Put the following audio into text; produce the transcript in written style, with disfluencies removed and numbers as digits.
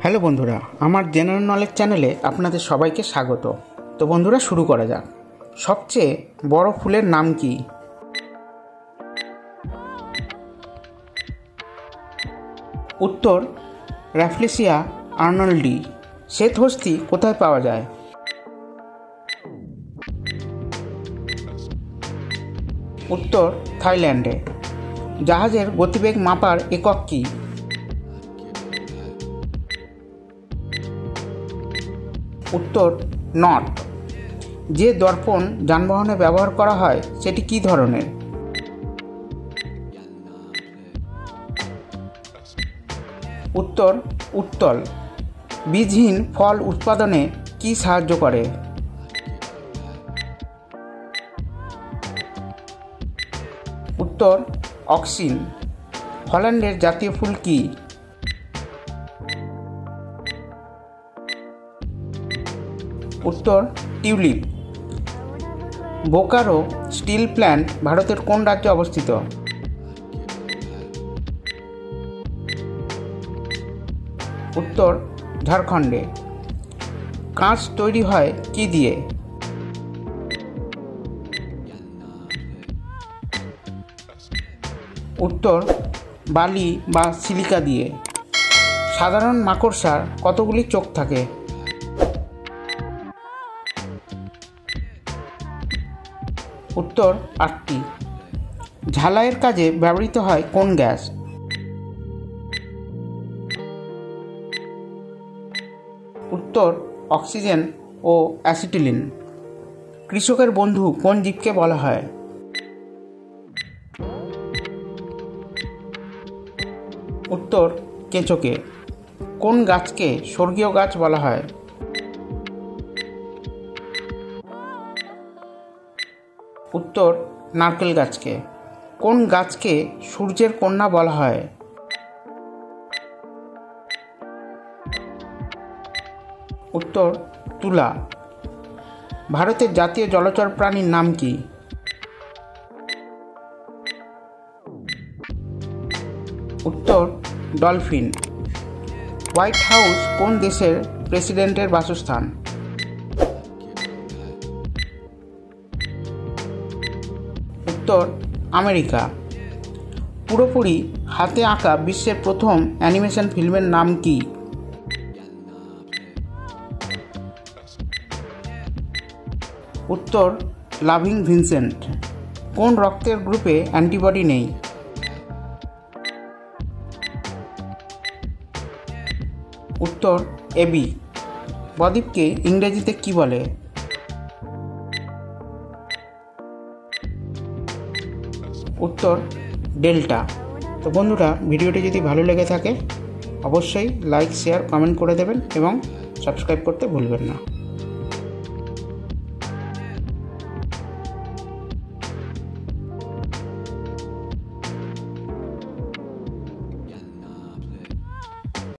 Hello বন্ধুরা, আমার general knowledge চ্যানেলে আপনাদের সবাইকে স্বাগত। তো বন্ধুরা, শুরু করা যাক। সবচেয়ে বড় ফুলের নাম কি? উত্তর র্যাফলেসিয়া আর্নল্ডি। শ্বেতহস্তি কোথায় পাওয়া যায়? উত্তর থাইল্যান্ডে। জাহাজের গতিবেগ মাপার একক কি? উত্তর নট। যে দর্পণ যানবাহনে ব্যবহার করা হয় সেটি কী ধরনের? উত্তর উত্তল। বীজহীন ফল উৎপাদনে কি সাহায্য করে? উত্তর অক্সিন। হল্যান্ডের জাতীয় ফুল কি? উত্তর টিউলিপ। বোকারো স্টিল প্ল্যান্ট ভারতের কোন রাজ্যে অবস্থিত? উত্তর ঝাড়খণ্ডে। কাঁচ তৈরি হয় কি দিয়ে? উত্তর বালি বা সিলিকা দিয়ে। সাধারণ মাকড়সার কতগুলি চোখ থাকে? উত্তর 8টি। ঝালাইয়ের কাজে ব্যবহৃত হয় কোন গ্যাস? উত্তর অক্সিজেন ও অ্যাসিটিলিন। কৃষকের বন্ধু কোন জীবকে বলা হয়? উত্তর কেঁচোকে। কোন গাছকে স্বর্গীয় গাছ বলা হয়? উত্তর নারকেল গাছকে। কোন গাছকে সূর্যের কন্যা বলা হয়? উত্তর তুলা। ভারতের জাতীয় জলচর প্রাণীর নাম কি? উত্তর ডলফিন। হোয়াইট হাউস কোন দেশের প্রেসিডেন্টের বাসস্থান? উত্তর আমেরিকা। পুরোপুরি হাতে আঁকা বিশ্বের প্রথম অ্যানিমেশন ফিল্মের নাম কি? উত্তর লাভিং ভিনসেন্ট। কোন রক্তের গ্রুপে অ্যান্টিবডি নেই? উত্তর এবি। বদ্বীপকে ইংরেজিতে কি বলে? উত্তর ডেল্টা। তো বন্ধুরা, ভিডিওটি যদি ভালো লেগে থাকে অবশ্যই লাইক, শেয়ার, কমেন্ট করে দেবেন এবং সাবস্ক্রাইব করতে ভুলবেন না।